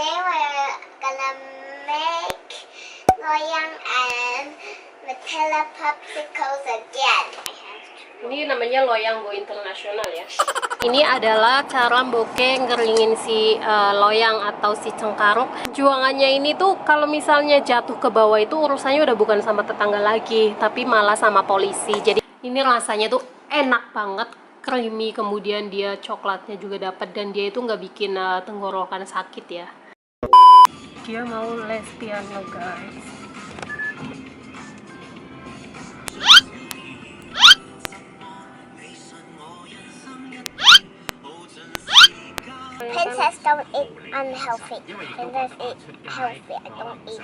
today we're gonna make loyang and Nutella popsicles again. Ini namanya loyang go internasional ya. Ini adalah cara Mboke ngeringin si loyang atau si cengkaruk. Juangannya ini tuh kalau misalnya jatuh ke bawah itu urusannya udah bukan sama tetangga lagi, tapi malah sama polisi. Jadi ini rasanya tuh enak banget, creamy, kemudian dia coklatnya juga dapat dan dia itu nggak bikin tenggorokan sakit ya. Dia mau les piano guys. Princess don't eat unhealthy. Princess eat healthy. I don't eat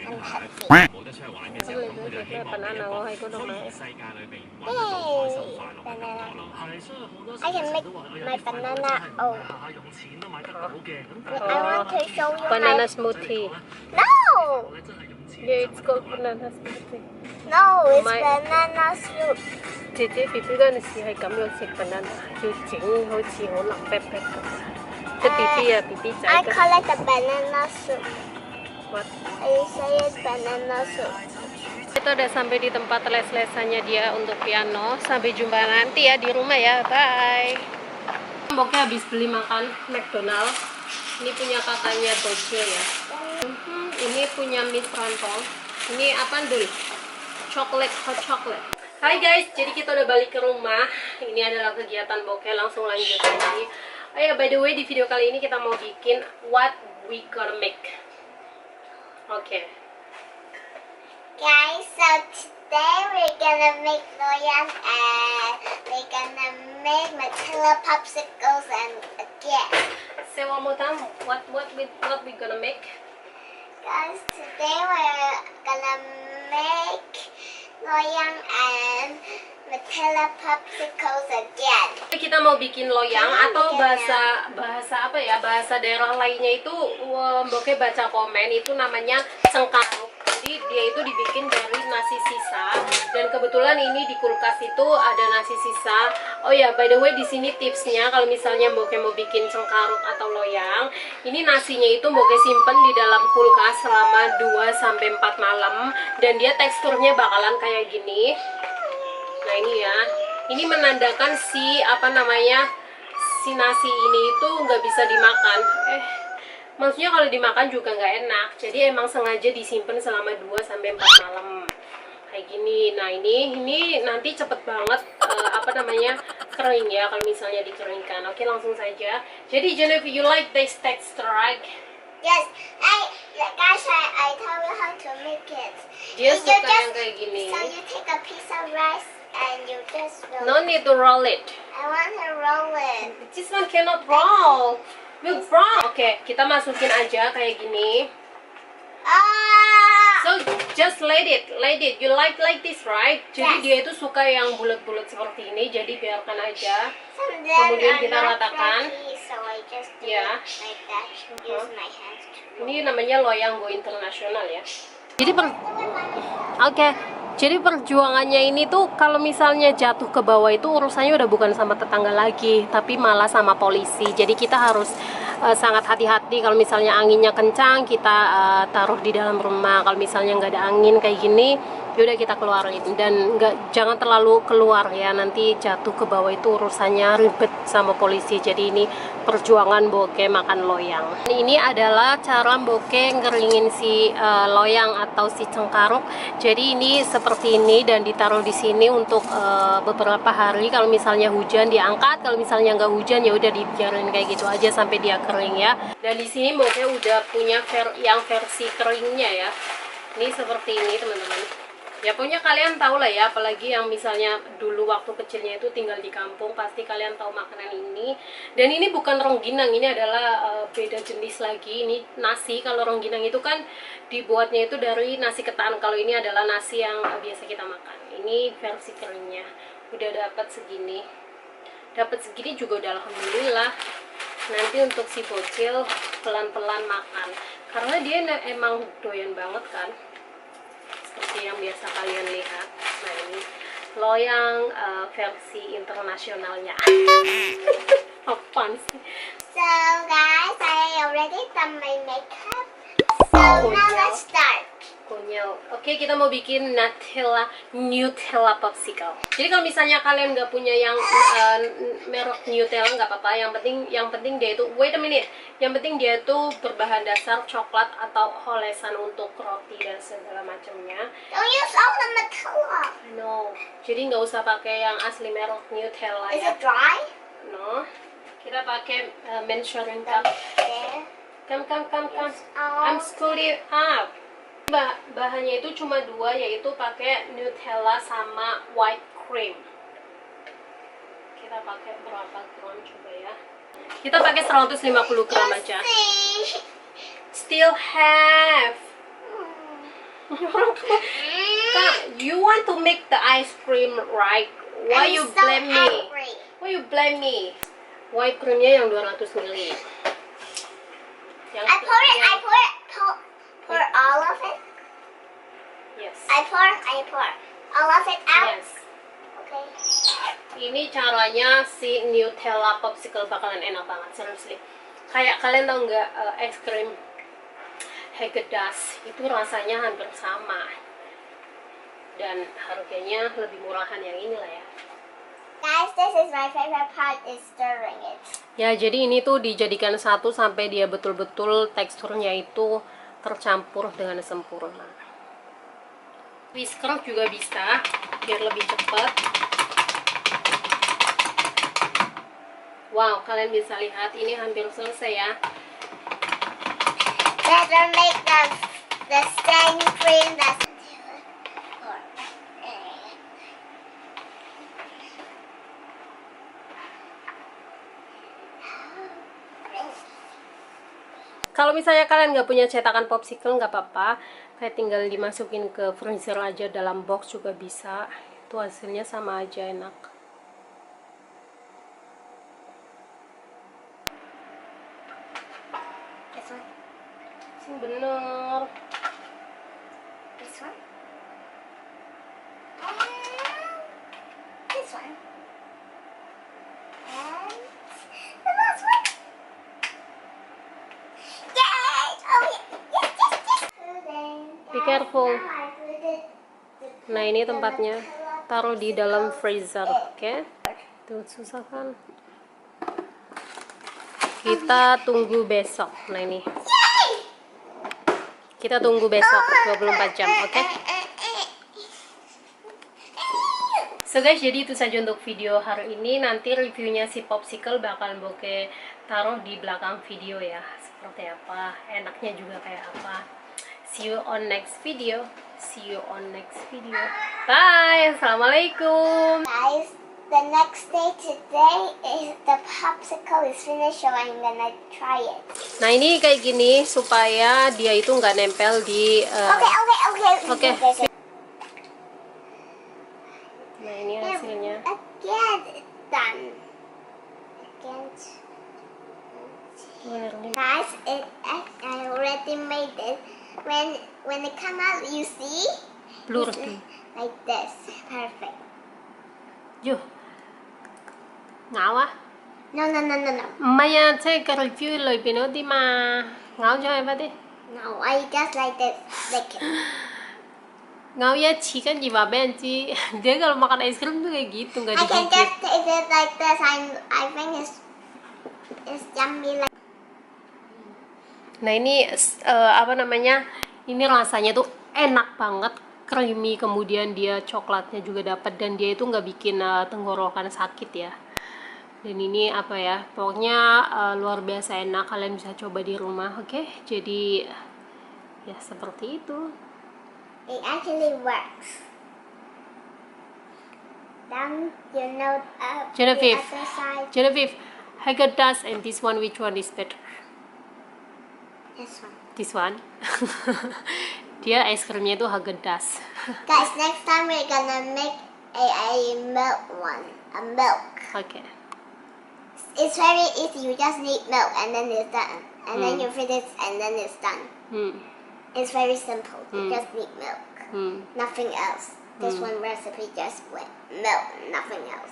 unhealthy. Yay! Banana. I can make my banana old. I want to show you Banana my... smoothie. No! Yeah, it's called banana smoothie. No, it's My- banana soup. 姐姐 B B 嗰陣時係咁樣食 banana，要整好似好腍啤啤咁。即 B B 啊 B B 仔 I 嘅。 call it the banana soup. What? I say it's banana soup. Kita udah sampai di tempat les-lesannya dia untuk piano. Sampai jumpa nanti ya di rumah ya. Bye. Mboke habis beli makan McDonald. Ini punya kakaknya Bocil ya. Ini punya Miss Rantong. Ini apa dul? Chocolate, hot chocolate. Hai guys, jadi kita udah balik ke rumah. Ini adalah kegiatan Mboke, langsung lanjut lagi. Oh ya, by the way, di video kali ini kita mau bikin what we gonna make. Oke. Guys, so today we're gonna make loyang and we're gonna make Nutella popsicles and again. Say one more time, what we gonna make? Guys, today we're gonna make loyang and Nutella popsicles again. Kita mau bikin loyang atau bahasa apa ya, bahasa daerah lainnya itu Mboke baca komen itu namanya cengkaruk. Jadi dia itu dibikin dari nasi sisa dan kebetulan ini di kulkas itu ada nasi sisa. Oh ya, by the way, di sini tipsnya kalau misalnya Mboke mau bikin cengkaruk atau loyang, ini nasinya itu Mboke simpen di dalam kulkas selama 2-4 malam dan dia teksturnya bakalan kayak gini. Nah ini ya, ini menandakan si si nasi ini itu nggak bisa dimakan. Maksudnya kalau dimakan juga nggak enak. Jadi emang sengaja disimpan selama 2-4 malam kayak gini. Nah ini nanti cepet banget kering ya kalau misalnya dikeringkan. Oke, langsung saja. Jadi Genevieve, you like this texture, right? Yes, guys, I tell you how to make it. Dia You suka just- yang kayak gini. So you take a piece of rice and you just roll. No need to roll it. I want to roll it. This one cannot roll. Will brown. Oke, kita masukin aja kayak gini. Ah! So just let it. You like this, right? Jadi Yes. dia itu suka yang bulat-bulat seperti ini. Jadi biarkan aja. And then Kemudian I'm kita not ratakan. ready, so I just do Yeah. it like that. Use my hands to Ini namanya loyang go internasional ya. Jadi Oke. Jadi perjuangannya ini tuh kalau misalnya jatuh ke bawah itu urusannya udah bukan sama tetangga lagi, tapi malah sama polisi. Jadi kita harus sangat hati-hati kalau misalnya anginnya kencang, kita taruh di dalam rumah. Kalau misalnya nggak ada angin kayak gini, yaudah kita keluarin dan jangan terlalu keluar ya, nanti jatuh ke bawah itu urusannya ribet sama polisi. Jadi ini perjuangan Mboke makan loyang. Ini adalah cara Mboke ngeringin si loyang atau si cengkaruk. Jadi ini seperti ini dan ditaruh di sini untuk beberapa hari. Kalau misalnya hujan diangkat, kalau misalnya nggak hujan ya udah dibiarin kayak gitu aja sampai dia kering ya. Dan di sini Mboke udah punya yang versi keringnya ya. Ini seperti ini teman-teman. Ya pokoknya kalian tahu lah ya, apalagi yang misalnya dulu waktu kecilnya itu tinggal di kampung, pasti kalian tahu makanan ini. Dan ini bukan rengginang, ini adalah beda jenis lagi. Ini nasi. Kalau rengginang itu kan dibuatnya itu dari nasi ketan. Kalau ini adalah nasi yang biasa kita makan. Ini versi keringnya. Udah dapat segini. Dapat segini juga udah alhamdulillah. Nanti untuk si Bocil pelan-pelan makan. Karena dia emang doyan banget kan. Seperti yang biasa kalian lihat. Nah ini loyang versi internasionalnya. Apaan sih? So guys, I already done my makeup. So now let's start. Konyol. Oke, kita mau bikin Nutella popsicle. Jadi kalau misalnya kalian nggak punya yang merek Nutella nggak apa-apa. Yang penting dia itu, wait a minute. Yang penting dia itu berbahan dasar coklat atau olesan untuk roti dan segala macamnya. Don't use all the Nutella. No. Jadi nggak usah pakai yang asli merek Nutella Is ya. it dry? No. Kita pakai measuring cup. There. Come. Oh. I'm screwing up. Bahannya itu cuma dua, yaitu pakai Nutella sama white cream. Kita pakai berapa gram coba ya? Kita pakai 150 gram aja. See. Still have. Kak, you want to make the ice cream right? Why I'm you so blame me? angry. Why you blame me? White creamnya yang 200 ml. Yang I pour all of it. Yes. I pour all of it out. Yes. Okay. Ini caranya si Nutella popsicle bakalan enak banget, seriously. Kayak kalian tau nggak es krim Haagen-Dazs itu rasanya hampir sama, dan harganya lebih murahan yang inilah ya. Guys, this is my favorite part, is stirring it. Ya, jadi ini tuh dijadikan satu sampai dia betul-betul teksturnya itu tercampur dengan sempurna. Whisker juga bisa, biar lebih cepat. Wow, kalian bisa lihat ini hampir selesai ya. Better make the same cream that's Kalau misalnya kalian nggak punya cetakan popsicle, nggak apa-apa, kayak tinggal dimasukin ke freezer aja, dalam box juga bisa. Itu hasilnya sama aja enak. This one. Bener. This one. This one. And the last one. Yay! Oh, yes. Be careful. Now I put it. Nah, ini tempatnya. Taruh di dalam freezer, oke? Tuh, susah kan? Kita tunggu besok. Nah, ini. Kita tunggu besok 24 jam, oke? So guys, jadi itu saja untuk video hari ini. Nanti reviewnya si popsicle bakal Boke taruh di belakang video ya. Seperti apa, enaknya juga kayak apa. See you on next video. Bye. Assalamualaikum. Guys, the next day today is the popsicle is finished, so I'm gonna try it. Nah, ini kayak gini supaya dia itu nggak nempel di Okay. Oke. Nah, ini hasilnya. Again, it's done. Again. Guys, I already made it. When it come out, you see? Blur It's tuh. like this. Perfect. Yuh. Ngáo á. No. Mày chơi cái review lời bình nói đi mà. Ngáo cho em đi. No, I just like this. Like it. Ngáo ya chỉ kan gì mà bên chi. Dia kalau makan es krim tuh kayak gitu, nggak I can digigit. just taste it like this. I think it's yummy like. Nah, ini apa namanya? Ini rasanya tuh enak banget, creamy, kemudian dia coklatnya juga dapat, dan dia itu nggak bikin tenggorokan sakit ya. Dan ini apa ya? Pokoknya luar biasa enak. Kalian bisa coba di rumah, oke? Jadi ya seperti itu. It actually works. Then you know Genevieve. the other side. Genevieve, Haagen-Dazs and this one, which one is better? This one. This one. Dia es krimnya itu Haagen-Dazs. Guys, next time we're gonna make a milk one. A milk. Oke. It's very easy. You just need milk and then it's done. And then you feed it and then it's done. It's very simple. You just need milk. Nothing else. This one recipe just with milk, nothing else.